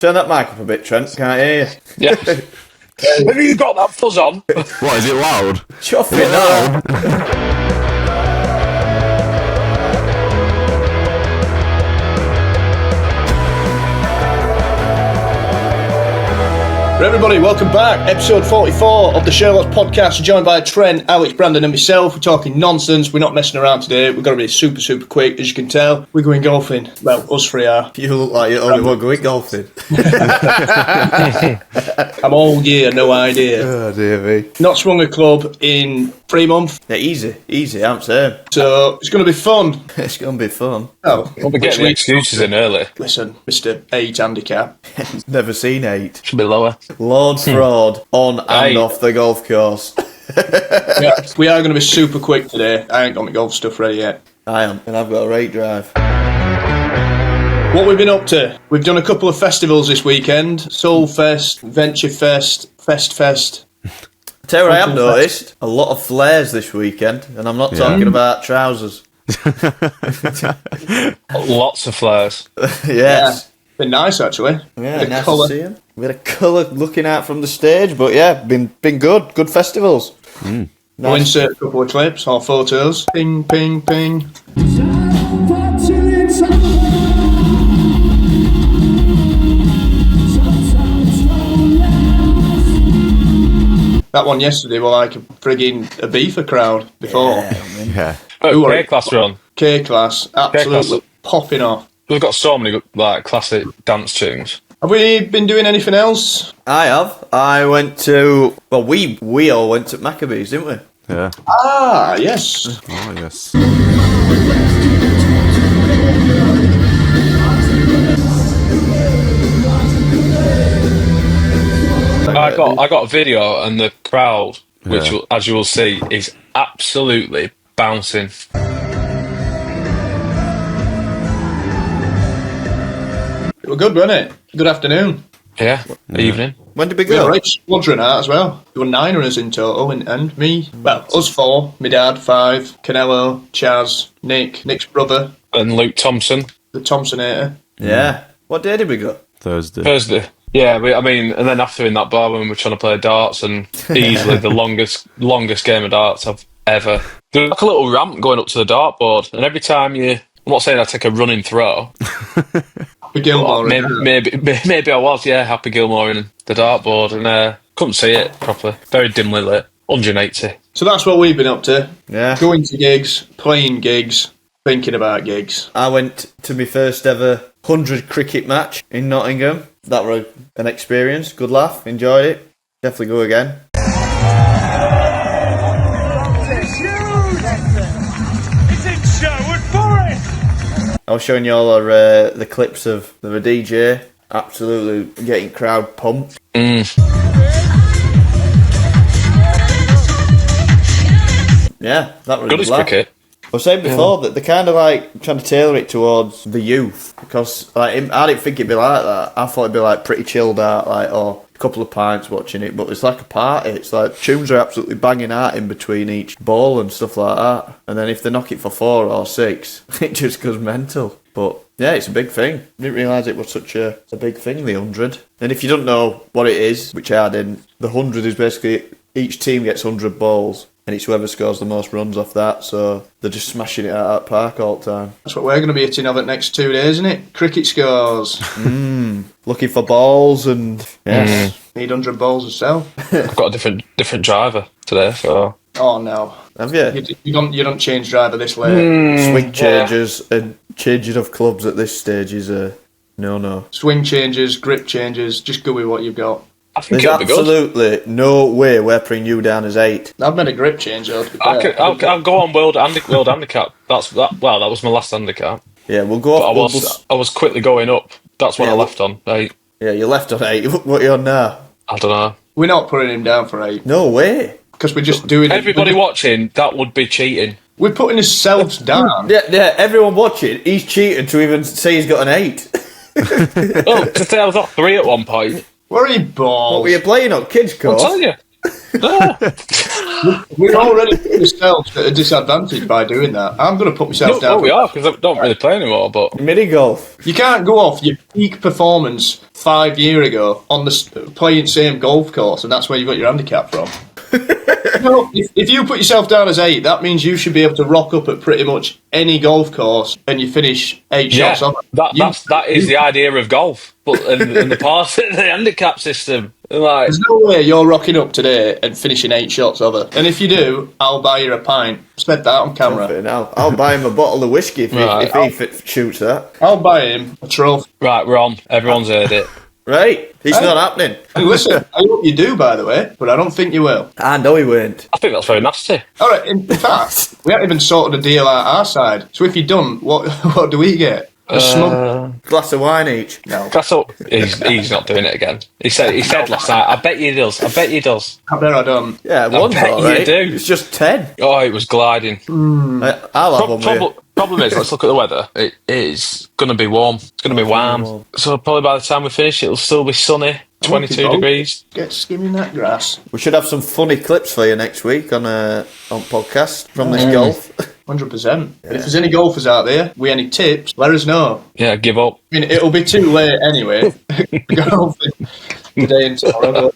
Turn that mic up a bit, Trent. Can't hear you. Yeah. Have you got that fuzz on? What, is it loud? Chuff it now. Everybody, welcome back. Episode 44 of the Sherlocks podcast. Joined by Trent, Alex, Brandon and myself. We're talking nonsense. We're not messing around today. We're going to be super quick. As you can tell, we're going golfing. Well, us three are. You look like you only want to go golfing. I'm all gear, no idea. Oh, dear me. Not swung a club in 3 months. Yeah, easy, I'm saying. So, it's going to be fun. It's going to be fun. Oh, we'll be getting the excuses in early. Listen, Mr. 8 handicap. Never seen 8. Should be lower. Lord fraud on and off the golf course. Yeah, we are going to be super quick today. I ain't got my golf stuff ready yet. I am, and I've got a rate drive. What we've been up to? We've done a couple of festivals this weekend. Soul Fest, Venture Fest, Fest. Tell you what I have noticed, a lot of flares this weekend, and I'm not talking about trousers. Lots of flares. Yes. Yeah. Been nice, actually. Yeah, nice to see him. We had a colour looking out from the stage, but yeah, been good. Good festivals. Nice. We'll insert a couple of clips or photos. Ping, ping, ping. That one yesterday was like a frigging Ibiza crowd before. Yeah. K-Class run. K-Class, absolutely K-Class. Popping off. We've got so many like classic dance tunes. Have we been doing anything else? I have. I went to... Well, we all went to Maccabees, didn't we? Yeah. Ah, yes. Oh, yes. I got a video, and the crowd, which as you will see, is absolutely bouncing. It was good, wasn't it? Good afternoon. Yeah, evening. When did we go? We had a right squadron out as well. There were 9 of us in total, and me. Well, us 4. My dad, 5. Canelo, Chaz, Nick's brother. And Luke Thompson. The Thompsonator. Yeah. What day did we go? Thursday. Yeah, and then after in that bar when we were trying to play darts, and easily the longest game of darts I've ever. There's like a little ramp going up to the dartboard, and every time I'm not saying I take a running throw. Happy Gilmore. Maybe I was, Happy Gilmore in the dartboard, and couldn't see it properly. Very dimly lit. 180. So that's what we've been up to. Yeah. Going to gigs, playing gigs, thinking about gigs. I went to my first ever 100 cricket match in Nottingham. That was an experience. Good laugh. Enjoyed it. Definitely go again. I was showing you all the clips of the DJ absolutely getting crowd pumped. Yeah, that was good as cricket. I was saying before that they're kind of like trying to tailor it towards the youth, because like I didn't think it'd be like that. I thought it'd be like pretty chilled out, like or a couple of pints watching it, but it's like a party. It's like tunes are absolutely banging out in between each ball and stuff like that. And then if they knock it for 4 or 6, it just goes mental. But yeah, it's a big thing. Didn't realise it was such a big thing, the 100. And if you don't know what it is, which I didn't, the 100 is basically each team gets 100 balls. And it's whoever scores the most runs off that, so they're just smashing it out at park all the time. That's what we're going to be hitting over the next 2 days, isn't it? Cricket scores. Looking for balls and... Yes. Need 100 balls as well. I've got a different driver today, so... Oh, no. Have you? You don't change driver this late. Swing changes and changing of clubs at this stage is a no. Swing changes, grip changes, just go with what you've got. I think there's absolutely no way we're putting you down as 8. I've made a grip change, though, to be fair. I'll go on world handicap. That was my last handicap. Yeah, we'll go off. I was quickly going up. That's what I left on 8. Yeah, you left on 8. What are you on now? I don't know. We're not putting him down for 8. No way. Because we're just doing everybody watching, that would be cheating. We're putting ourselves down. Yeah, everyone watching, he's cheating to even say he's got an 8. To say I was at 3 at one point. Where are you balls? What were you playing on? Kids' course? I'm telling you. We're already putting ourselves at a disadvantage by doing that. I'm going to put myself down. No, we are, because I don't really play anymore, but... Mini golf. You can't go off your peak performance 5 years ago on the playing same golf course, and that's where you got your handicap from. No, if you put yourself down as 8, that means you should be able to rock up at pretty much any golf course and you finish 8 shots off. That is the idea of golf, but in the past, the handicap system, like... There's no way you're rocking up today and finishing 8 shots over. And if you do, I'll buy you a pint. Said that on camera. I'll buy him a bottle of whiskey if he shoots that. I'll buy him a trophy. Right, we're on. Everyone's heard it. Right, it's not happening. And listen, I hope you do, by the way, but I don't think you will. I know he won't. I think that's very nasty. All right, in fact, we haven't even sorted a deal out our side. So if you don't, what do we get? A smug glass of wine each. No. That's all. He's not doing it again. He said last night, I bet you he does. I bet you he does. I bet I don't. Yeah, one bet you right? do. It's just 10. Oh, it was gliding. I'll have one with you. Problem is, let's look at the weather. It is going to be warm. It's going to be warm. So probably by the time we finish, it'll still be sunny. 22 degrees. Get skimming that grass. We should have some funny clips for you next week on podcast from this golf. 100%. And if there's any golfers out there with any tips, let us know. Yeah, give up. I mean, it'll be too late anyway. Golfing today and tomorrow.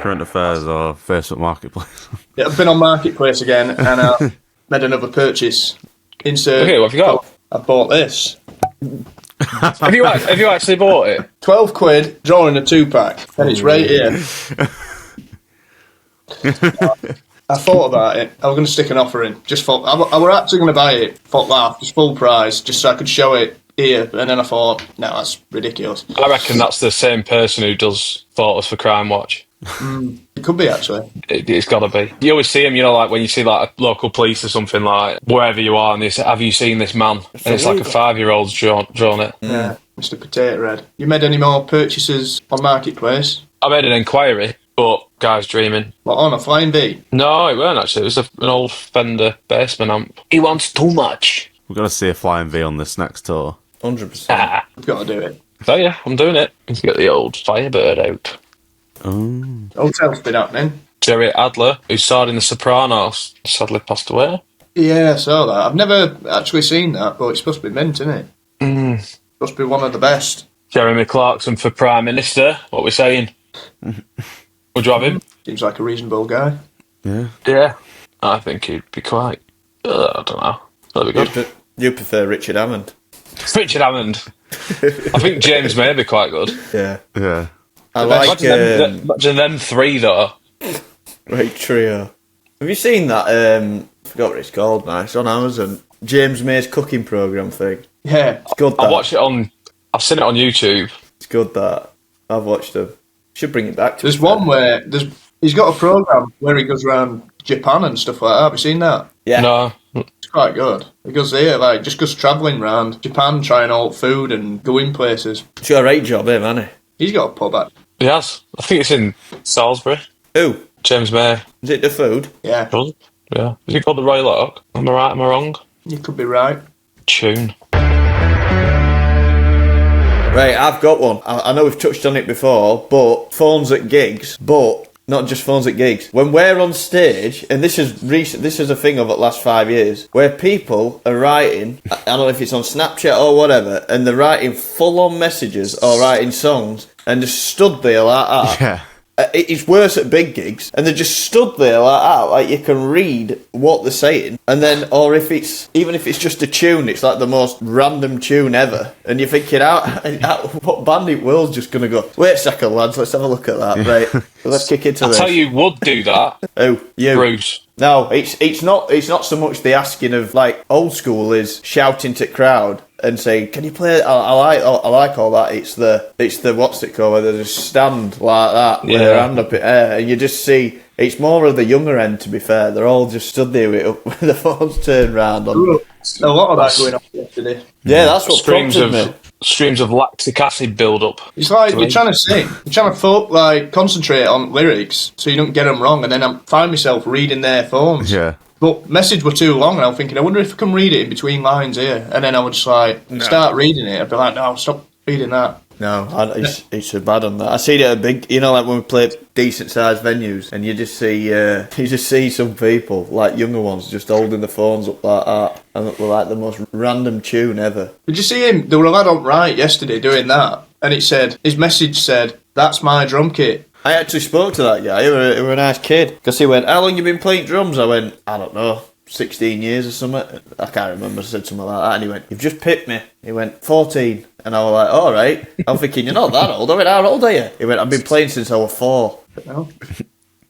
Current affairs or Facebook Marketplace? Yeah, I've been on Marketplace again and I made another purchase. Okay, what have you got? I bought this. Have you actually bought it? 12 quid, drawing a 2-pack, and it's right here. I thought about it. I was going to stick an offer in. Just thought I were actually going to buy it. Thought that just full price, just so I could show it here. And then I thought, no, that's ridiculous. I reckon that's the same person who does photos for Crime Watch. It could be actually. It's got to be. You always see them, you know, like when you see like a local police or something, like wherever you are, and they say, "Have you seen this man?" And it's like a 5-year-old's drawn it. Yeah, Mr. Potato Head. You made any more purchases on Marketplace? I made an inquiry, but guy's dreaming. What, on a Flying V? No, it weren't actually. It was an old Fender Bassman amp. He wants too much. We're going to see a Flying V on this next tour. 100%. I've got to do it. So yeah, I'm doing it. Let's get the old Firebird out. Hotel's been happening. Jerry Adler, who starred in The Sopranos, sadly passed away. Yeah, I saw that. I've never actually seen that, but it's supposed to be mint, isn't it? Supposed to be one of the best. Jeremy Clarkson for Prime Minister. What we're saying? Would you have him? Seems like a reasonable guy. Yeah. Yeah, I think he'd be quite. I don't know. That'd be good. You prefer Richard Hammond? Richard Hammond. I think James may be quite good. Yeah. Yeah. I like Imagine them three though. Right trio. Have you seen that? I forgot what it's called now. It's on Amazon. James May's cooking program thing. Yeah. It's good. I watched it on. I've seen it on YouTube. It's good that I've watched them. Should bring it back. There's one where he's got a program where he goes around Japan and stuff like that. Have you seen that? Yeah. No. It's quite good. He goes there, like, just goes travelling around Japan, trying all food and going places. It's got a great job, him, hasn't he? He's got a pub at. He has. I think it's in Salisbury. Who? James May. Is it the food? Yeah. Does it? Yeah. Is it called the Royal Oak? Am I right? Am I wrong? You could be right. Tune. Right, I've got one. I know we've touched on it before, but phones at gigs, but not just phones at gigs. When we're on stage, and this is recent, this is a thing of the last 5 years, where people are writing, I don't know if it's on Snapchat or whatever, and they're writing full-on messages or writing songs, and just stood there like that. Yeah. It's worse at big gigs, and they're just stood there like that, like you can read what they're saying, and then, or even if it's just a tune, it's like the most random tune ever, and you're thinking, what band in the world's just going to go, wait a second lads, let's have a look at that, right, let's kick into this. I'll tell you would do that. Oh, you. Bruce. No, it's not so much the asking of, like, old school is shouting to crowd and saying, can you play, I like all that, it's the what's it called, where they just stand like that with their hand up in air, and you just see, it's more of the younger end, to be fair, they're all just stood there with the phones turned round on. A lot of that going on yesterday. Yeah, that's what prompted me. Streams of lactic acid build up. It's like you're trying to sing, you're trying to concentrate on lyrics so you don't get them wrong, and then I find myself reading their phones. Yeah. But message were too long, and I'm thinking, I wonder if I can read it in between lines here. And then I would just start reading it. I'd be like, no, stop Beating that. No, it's so bad on that. I see it at a big, like when we play decent sized venues, and you just see some people, like younger ones, just holding the phones up like that, and it was like the most random tune ever. Did you see him? There were a lad on Right yesterday doing that, and his message said, "That's my drum kit." I actually spoke to that guy. He were a nice kid, because he went, "How long you been playing drums?" I went, "I don't know, 16 years or something." I can't remember. I said something like that, and he went, "You've just pipped me." He went, 14. And I was like, all right. I'm thinking, you're not that old. I went, how old are you? He went, I've been playing since I was 4.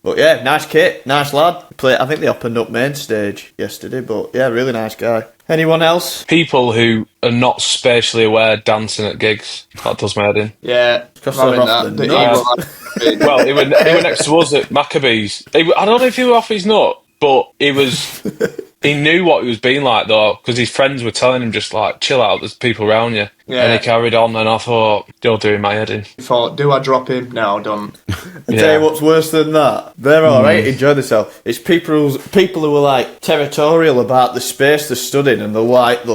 But yeah, nice kit, nice lad. I think they opened up main stage yesterday, but yeah, really nice guy. Anyone else? People who are not spatially aware dancing at gigs. That does my head in. Yeah, Because they're off the nut. Well, he went next to us at Maccabees. I don't know if he was off his nut, but he knew what he was being like, though, because his friends were telling him, just like, chill out, there's people around you. Yeah. And he carried on, and I thought, you're doing my head in. I thought, do I drop him? No, done. I tell you what's worse than that. They're alright, enjoy themselves. It's people who are like territorial about the space they're stood in, and they'll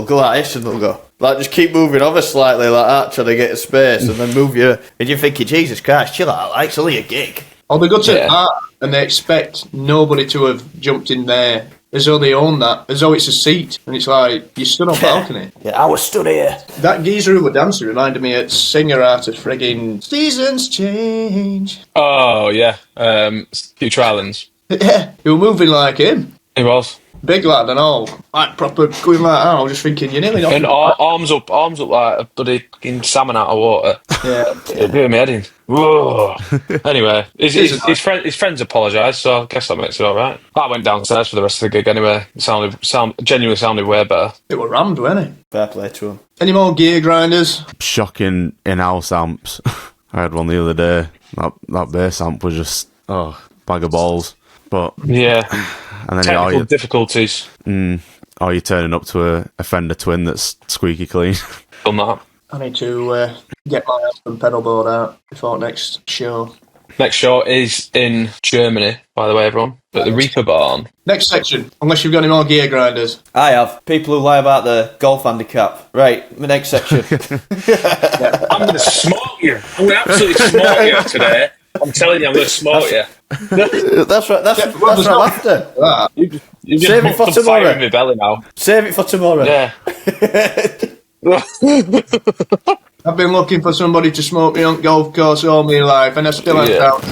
go like this and they'll go, like, just keep moving over slightly like that, trying to get a space, and then move you. And you're thinking, Jesus Christ, chill out, like, it's only a gig. Or they go to that and they expect nobody to have jumped in there as though they own that, as though it's a seat. And it's like, you stood on balcony. Yeah, I was stood here. That geezer who were dancing reminded me of singer out of friggin' Seasons Change. Oh, yeah. Future Islands. Yeah, he was moving like him. He was. Big lad and all. Like, proper going like that. I was just thinking, you're nearly not... And arms up like a bloody fucking salmon out of water. Yeah. It blew me head in. Whoa. Anyway, his friends apologised, so I guess that makes it alright. I went downstairs for the rest of the gig anyway. It genuinely sounded way better. It were rammed, wasn't it? Fair play to him. Any more gear grinders? Shocking in-house amps. I had one the other day. That bass amp was just, bag of balls. But yeah. And then technical difficulties. Or you're turning up to a Fender Twin that's squeaky clean. Done that. I need to get my Aspen pedal board out before next show. Next show is in Germany, by the way, everyone. At the Reaper Barn. Next section, unless you've got any more gear grinders. I have. People who lie about the golf handicap. Right, the next section. I'm going to smoke you. I'm going to absolutely smoke you today. I'm telling you, I'm going to smoke you. That's right. That's right. After. You just Save it for put some tomorrow. fire in my belly now. Save it for tomorrow. Yeah. I've been looking for somebody to smoke me on golf course all my life, and I still haven't found.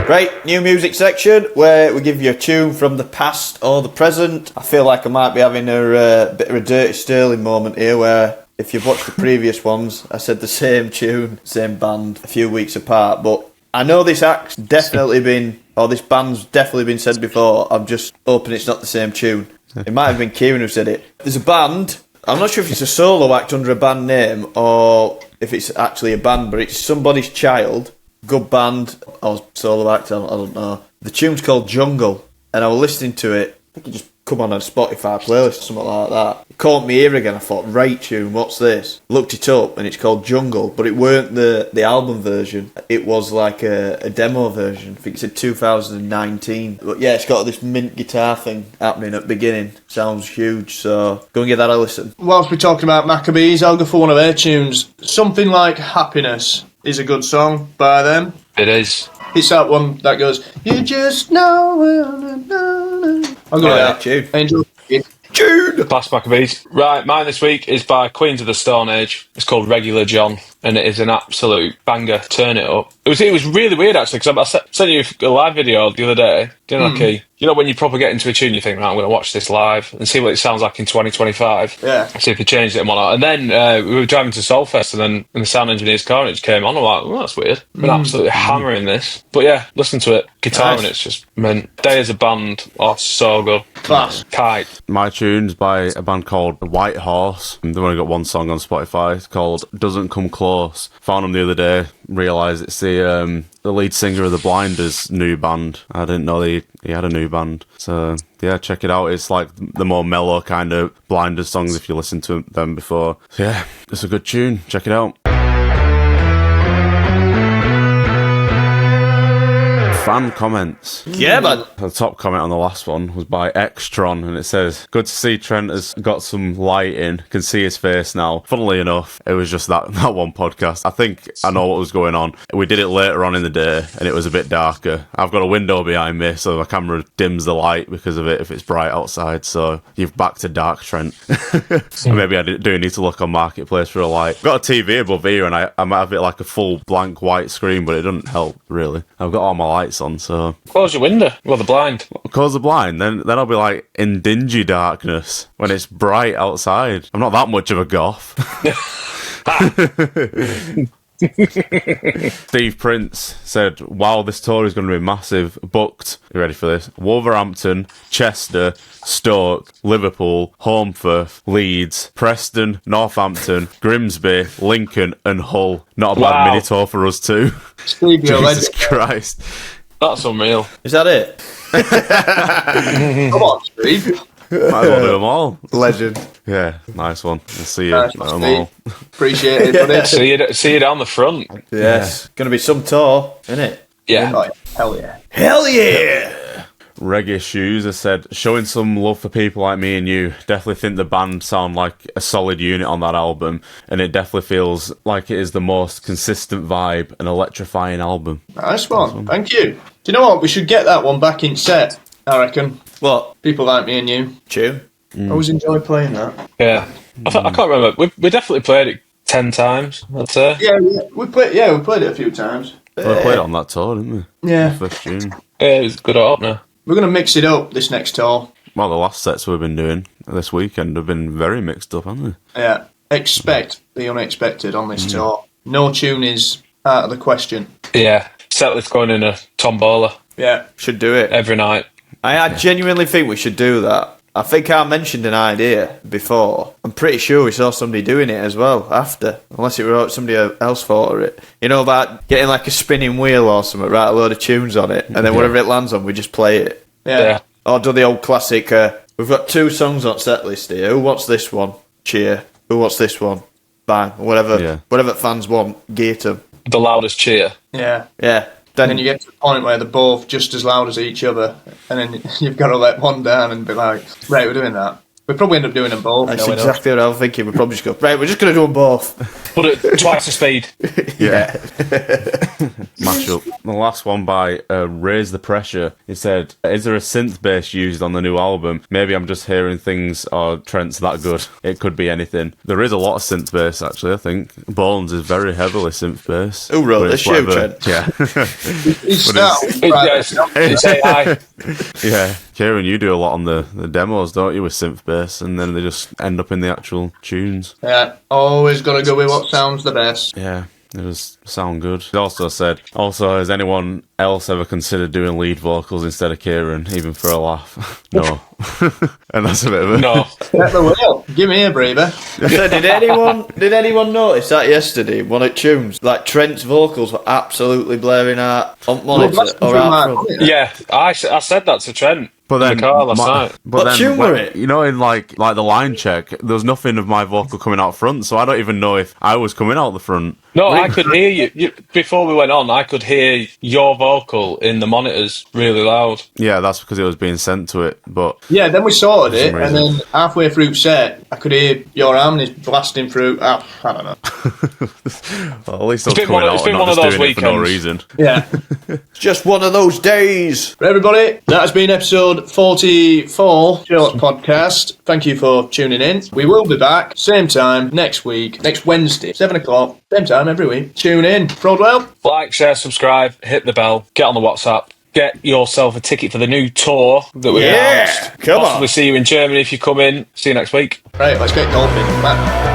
Right, new music section where we give you a tune from the past or the present. I feel like I might be having a bit of a Dirty Sterling moment here where if you've watched the previous ones, I said the same tune, same band, a few weeks apart. But I know this act's definitely been, or this band's definitely been said before. I'm just hoping it's not the same tune. It might have been Kieran who said it. There's a band, I'm not sure if it's a solo act under a band name or if it's actually a band, but it's Somebody's Child. Good band or solo act, I don't know. The tune's called Jungle, and I was listening to it. I think it just come on a Spotify playlist or something like that. It caught me ear again. I thought, right tune, what's this? Looked it up, and it's called Jungle, but it weren't the album version. It was like a demo version. I think it said 2019. But yeah, it's got this mint guitar thing happening at the beginning. Sounds huge, so go and give that a listen. Whilst we're talking about Maccabees, I'll go for one of their tunes. Something Like Happiness is a good song by them. It is. It's that one that goes, you just know. I'll go with that. Tune. Angel. Tune. Past Maccabees. Right, mine this week is by Queens of the Stone Age. It's called Regular John, and it is an absolute banger. Turn it up. It was really weird actually, because I sent you a live video the other day. You know when you proper get into a tune, you think, right, I'm going to watch this live and see what it sounds like in 2025. Yeah. See if they changed it and whatnot. And then we were driving to Soulfest, and then in the sound engineer's car, and it just came on. I'm like, oh, that's weird. I've been absolutely hammering this. But yeah, listen to it. Guitar Nice. and it's just meant. They as a band are so good. Class. Kite. My tune's by a band called Whitehorse. They've only got one song on Spotify. It's called Doesn't Come Close. Found them the other day. Realised it's the lead singer of the Blinders' new band. I didn't know he had a new band. So yeah, check it out. It's like the more mellow kind of Blinders songs if you listened to them before. So yeah, it's a good tune. Check it out. Fan comments. Yeah, man. The top comment on the last one was by Extron, and it says, "Good to see Trent has got some light in. Can see his face now." Funnily enough, it was just that one podcast. I think I know what was going on. We did it later on in the day, and it was a bit darker. I've got a window behind me, so my camera dims the light because of it if it's bright outside. So you've back to dark, Trent. Maybe I do need to look on Marketplace for a light. I've got a TV above here, and I might have it like a full blank white screen, but it doesn't help really. I've got all my lights on, so Close your window. Well, the blind. close the blind. Then I'll be like in dingy darkness when it's bright outside. I'm not that much of a goth. Steve Prince said, "Wow, this tour is going to be massive. Booked." You ready for this? Wolverhampton, Chester, Stoke, Liverpool, Holmfirth, Leeds, Preston, Northampton, Grimsby, Lincoln, and Hull. Not a bad Wow. mini tour for us too. Steve, you're a Jesus legend. Christ! That's unreal. Is that it? Come on, Steve. Might as well do them all. Legend. Yeah, nice one. We'll see you Nice at one, them Steve. all. Appreciate it, buddy. See you down the front. Yes. Gonna be some tour, isn't it? Yeah. Oh, hell yeah. Hell yeah! Reggae Shoes has said, "Showing some love for people like me and you. Definitely think the band sound like a solid unit on that album, and it definitely feels like it is the most consistent vibe and electrifying album." Nice one. Thank you. Do you know what? We should get that one back in set, I reckon. What? People like me and you. Tune? I always enjoy playing that. Yeah. I can't remember. We definitely played it 10 times, I'd say. Yeah, we played it a few times. We played it on that tour, didn't we? Yeah. First June. Yeah, it was a good opener. We're going to mix it up this next tour. Well, the last sets we've been doing this weekend have been very mixed up, haven't they? Yeah. Expect the unexpected on this tour. No tune is out of the question. Yeah. Setlist going in a tombola Yeah. Should do it. every night. I genuinely think we should do that. I think I mentioned an idea before. I'm pretty sure we saw somebody doing it as well after. Unless it were somebody else thought of it. You know about getting like a spinning wheel or something, write a load of tunes on it, and then whatever it lands on, we just play it. Yeah. Or do the old classic, we've got 2 songs on set list here. Who wants this one? Cheer. Who wants this one? Bang. Whatever fans want, gate them. The loudest cheer. Yeah. Yeah. And then you get to the point where they're both just as loud as each other, and then you've got to let one down and be like, right, we're doing that. We probably end up doing them both. That's knowing us. exactly what I was thinking. We'd probably just go, right, we're just going to do them both. Put it twice the speed. Yeah. Mashup. The last one by Raise the Pressure. He said, "Is there a synth bass used on the new album? Maybe I'm just hearing things or Trent's that good. It could be anything." There is a lot of synth bass, actually, I think. Bones is very heavily synth bass. Who wrote But this it's shoe, whatever- Trent? Yeah. It's now. It's AI. Yeah. Kieran, you do a lot on the demos, don't you, with synth bass, and then they just end up in the actual tunes. Yeah, always got to go with what sounds the best. Yeah. It does sound good. He also said, has anyone else ever considered doing lead vocals instead of Kieran, even for a laugh? No. And that's a bit of it. No. Get the wheel. Give me a breather. So did anyone notice that yesterday? One of tunes, like Trent's vocals were absolutely blaring out on monitor or out front. Yeah, I said that to Trent. But then, in the car last night. What tune were it? You know, in like the line check, there was nothing of my vocal coming out front, so I don't even know if I was coming out the front. No, I could hear you. Before we went on, I could hear your vocal in the monitors really loud. Yeah, that's because it was being sent to it. But Yeah, then we sorted it, some and reason. then halfway through set, I could hear your harmonies blasting through. I don't know. well, at least I was been coming one- out it's and been not one of just those doing it for no weekends. reason. Yeah. Just one of those days. For everybody, that has been episode 44, Sherlocks Podcast. Thank you for tuning in. We will be back, same time, next week, next Wednesday, 7 o'clock, same time every week. Tune in. Broadwell. Like, share, subscribe, hit the bell, get on the WhatsApp, get yourself a ticket for the new tour that we've Yeah, announced. come on. Possibly see you in Germany if you come in. See you next week. Right, let's get golfing. Bye.